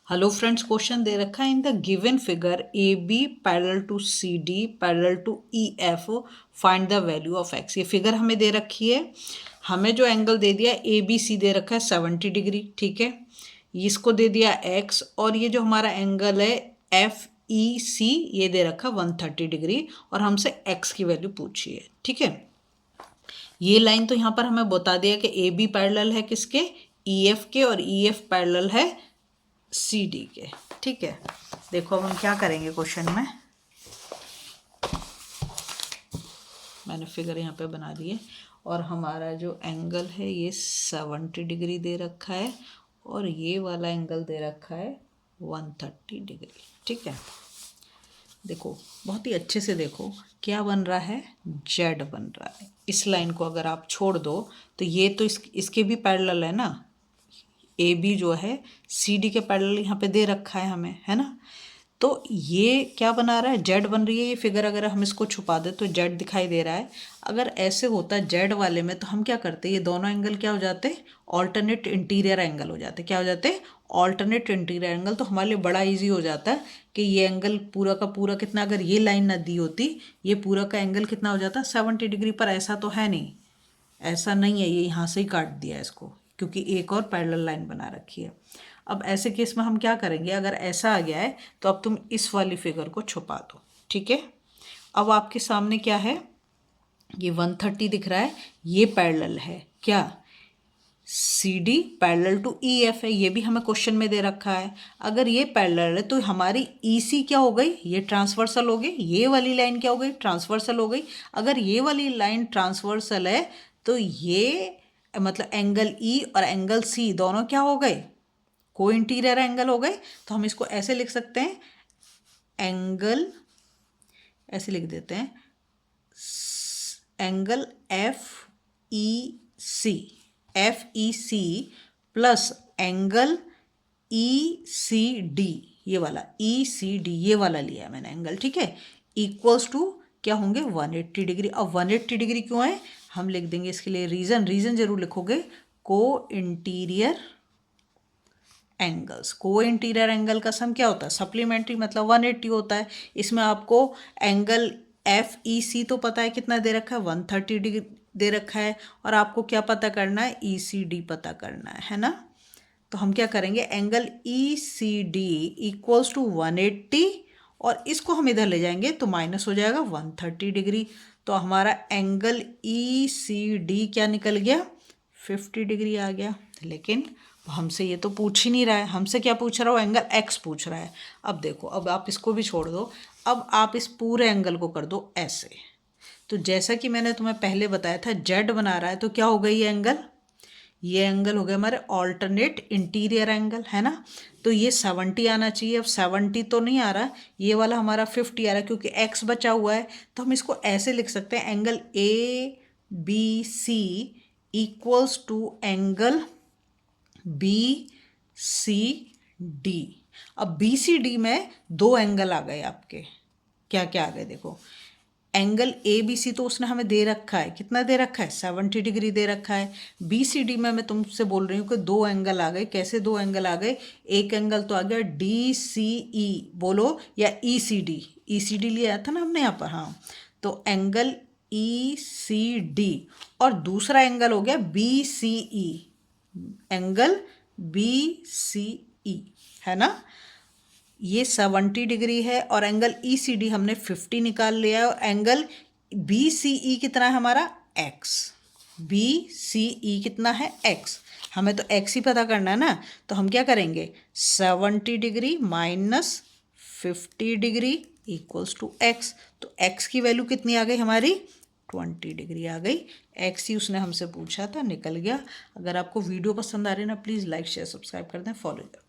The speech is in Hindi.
हेलो फ्रेंड्स, क्वेश्चन दे रखा है in the given figure A B parallel to C D parallel to E F find the value of X. ये फिगर हमें दे रखी है। हमें जो एंगल दे दिया ए बी सी दे रखा है 70 डिग्री, ठीक है। इसको दे दिया एक्स, और ये जो हमारा एंगल है एफ ई सी ये दे रखा 130 डिग्री, और हमसे एक्स की वैल्यू पूछी है, ठीक है। ये लाइन तो यहाँ पर हमें बता दिया कि ए बी पैरेलल है किसके, ई एफ के, और ई एफ पैरेलल है सी डी के, ठीक है। देखो अब हम क्या करेंगे क्वेश्चन में। मैंने फिगर यहाँ पे बना दी है, और हमारा जो एंगल है ये 70 डिग्री दे रखा है, और ये वाला एंगल दे रखा है 130 डिग्री, ठीक है। देखो बहुत ही अच्छे से देखो क्या बन रहा है, जेड बन रहा है। इस लाइन को अगर आप छोड़ दो तो ये तो इसके भी पैरेलल है ना, ए बी जो है सी डी के पैरेलल यहाँ पे दे रखा है हमें, है ना। तो ये क्या बना रहा है, जेड बन रही है ये फिगर। अगर हम इसको छुपा दे तो जेड दिखाई दे रहा है। अगर ऐसे होता जेड वाले में तो हम क्या करते, ये दोनों एंगल क्या हो जाते, ऑल्टरनेट इंटीरियर एंगल हो जाते। क्या हो जाते, ऑल्टरनेट इंटीरियर एंगल। तो हमारे लिए बड़ा इजी हो जाता है कि ये एंगल पूरा का पूरा कितना, अगर ये लाइन ना दी होती ये पूरा का एंगल कितना हो जाता 70 डिग्री। पर ऐसा तो है नहीं, ऐसा नहीं है, ये यहाँ से ही काट दिया इसको, क्योंकि एक और पैरेलल लाइन बना रखी है। अब ऐसे केस में हम क्या करेंगे, अगर ऐसा आ गया है तो अब तुम इस वाली फिगर को छुपा दो, ठीक है। अब आपके सामने क्या है, ये 130 दिख रहा है, ये पैरेलल है क्या, C D parallel to E F है, ये भी हमें क्वेश्चन में दे रखा है। अगर ये पैरेलल है तो हमारी ई सी क्या हो गई, ये ट्रांसवर्सल हो गई। ये वाली लाइन क्या हो गई, ट्रांसवर्सल हो गई। अगर ये वाली लाइन ट्रांसवर्सल है तो ये मतलब एंगल ई और एंगल सी दोनों क्या हो गए, को इंटीरियर एंगल हो गए। तो हम इसको ऐसे लिख सकते हैं, एंगल ऐसे लिख देते हैं, angle F E C plus angle E C D, ये वाला ई सी डी ये वाला लिया है मैंने एंगल, ठीक है। इक्वल्स टू क्या होंगे 180 डिग्री। अब 180 डिग्री क्यों है, हम लिख देंगे इसके लिए रीजन जरूर लिखोगे, को इंटीरियर एंगल्स। को इंटीरियर एंगल का सम क्या होता है, सप्लीमेंट्री, मतलब 180 होता है। इसमें आपको एंगल एफ ई सी तो पता है कितना दे रखा है, 130 डिग्री दे रखा है, और आपको क्या पता करना है, ई सी डी पता करना है ना। तो हम क्या करेंगे, angle E C D equals to 180, और इसको हम इधर ले जाएंगे तो माइनस हो जाएगा 130 डिग्री। तो हमारा एंगल ई सी डी क्या निकल गया, 50 डिग्री आ गया। लेकिन हमसे ये तो पूछ ही नहीं रहा है, हमसे क्या पूछ रहा हो, एंगल एक्स पूछ रहा है। अब देखो, अब आप इसको भी छोड़ दो, अब आप इस पूरे एंगल को कर दो ऐसे। तो जैसा कि मैंने तुम्हें पहले बताया था, जेड बना रहा है तो क्या हो गई ये एंगल हो गया हमारे ऑल्टरनेट इंटीरियर एंगल, है ना। तो ये 70 आना चाहिए। अब 70 तो नहीं आ रहा, ये वाला हमारा 50 आ रहा है, क्योंकि एक्स बचा हुआ है। तो हम इसको ऐसे लिख सकते हैं, angle A B C equals to angle B C D. अब बी सी डी में दो एंगल आ गए आपके, क्या क्या आ गए देखो। एंगल ए बी सी तो उसने हमें दे रखा है, कितना दे रखा है, 70 डिग्री दे रखा है। बी सी डी में मैं तुमसे बोल रही हूँ कि दो एंगल आ गए। कैसे दो एंगल आ गए, एक एंगल तो आ गया डी सी ई बोलो, या ई सी डी लिया था ना हमने यहाँ पर, हाँ। तो एंगल ई सी डी, और दूसरा एंगल हो गया बी सी ई, एंगल बी सी ई, है ना। ये 70 डिग्री है, और एंगल ई सी डी हमने 50 निकाल लिया है, और एंगल बी सी ई कितना है हमारा, एक्स। बी सी ई कितना है, एक्स। हमें तो एक्स ही पता करना है ना। तो हम क्या करेंगे, 70 degree minus 50 degree equals to X. तो एक्स की वैल्यू कितनी आ गई हमारी, 20 डिग्री आ गई। एक्स ही उसने हमसे पूछा था, निकल गया। अगर आपको वीडियो पसंद आ रही है ना, प्लीज़ लाइक शेयर सब्सक्राइब कर दें, फॉलो करें।